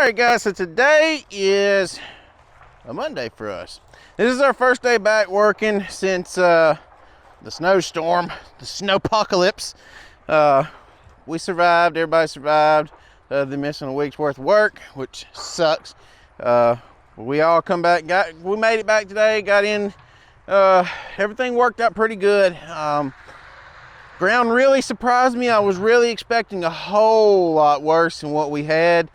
Alright guys, so today is a Monday for us. This is our first day back working since the snowstorm, the snowpocalypse. We survived, everybody survived. They're missing a week's worth of work, which sucks. We all come back, we made it back today, got in. Everything worked out pretty good. Ground really surprised me. I was really expecting a whole lot worse than what we had.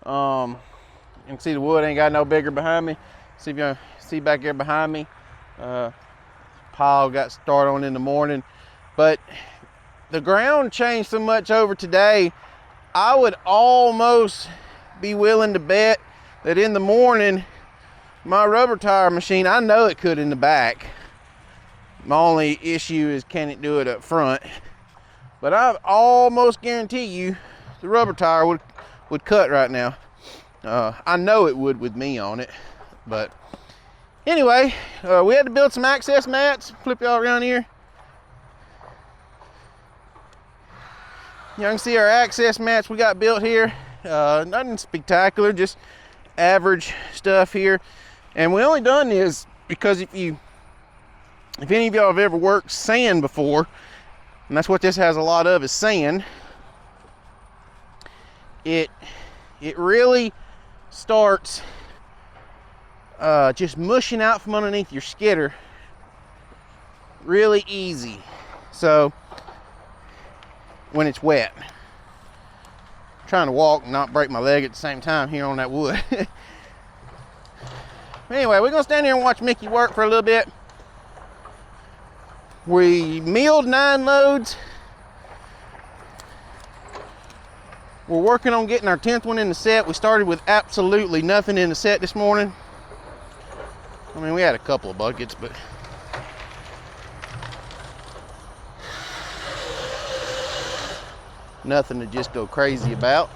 You can see the wood ain't got no bigger behind me. See if you see back there behind me. Pile got started on in the morning, but the ground changed so much over today. I would almost be willing to bet that in the morning, my rubber tire machine, I know it could in the back. My only issue is, can it do it up front? But I almost guarantee you the rubber tire would cut right now. I know it would with me on it. But anyway, we had to build some access mats. Flip y'all around here. Y'all can see our access mats we got built here. Nothing spectacular, just average stuff here. And we only done this because if any of y'all have ever worked sand before, and that's what this has a lot of, is sand, it really starts just mushing out from underneath your skidder really easy. So when it's wet, I'm trying to walk and not break my leg at the same time here on that wood. Anyway, we're gonna stand here and watch Mickey work for a little bit. We milled 9 loads. We're working on getting our 10th one in the set. We started with absolutely nothing in the set this morning. I mean, we had a couple of buckets, but nothing to just go crazy about.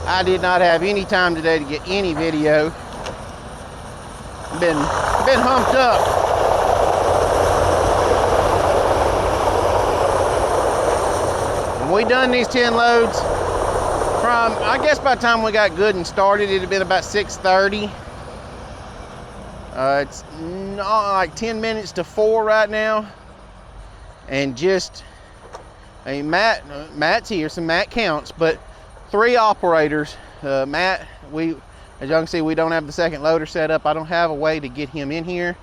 I did not have any time today to get any video. Been humped up. And we done these 10 loads from, I guess by the time we got good and started, it had been about 6:30. It's not like 10 minutes to 4 right now. And just, I mean, Matt's here, so Matt counts, but 3 operators. Matt, as y'all can see, we don't have the second loader set up. I don't have a way to get him in here,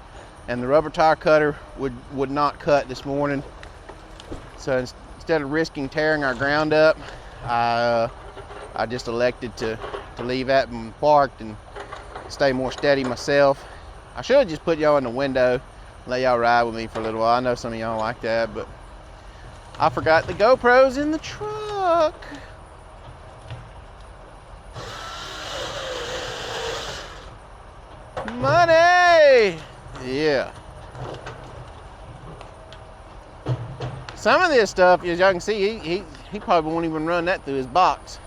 and the rubber tire cutter would not cut this morning. So instead of risking tearing our ground up, I just elected to leave that and parked and stay more steady myself. I should have just put y'all in the window, let y'all ride with me for a little while. I know some of y'all like that, but I forgot the GoPro's in the truck. Money! Yeah. Some of this stuff, as y'all can see, he probably won't even run that through his box.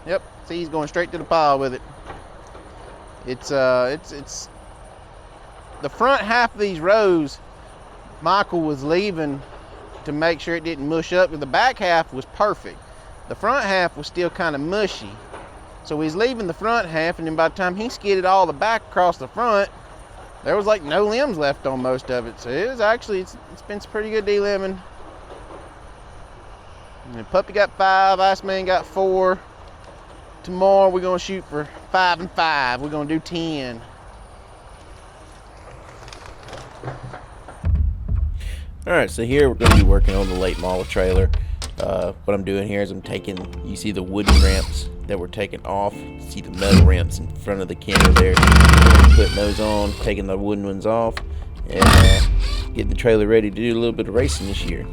Yep, see, he's going straight to the pile with it. It's the front half of these rows Michael was leaving to make sure it didn't mush up. The back half was perfect. The front half was still kind of mushy. So he's leaving the front half, and then by the time he skidded all the back across the front, there was like no limbs left on most of it. So it was actually, it's been some pretty good de-limbing. And Puppy got 5, Iceman got 4. Tomorrow we're gonna shoot for 5 and 5. We're gonna do 10. All right, so here we're gonna be working on the late model trailer. What I'm doing here is I'm taking, you see the wooden ramps that were taken off, you see the metal ramps in front of the camera there, putting those on, taking the wooden ones off, and getting the trailer ready to do a little bit of racing this year.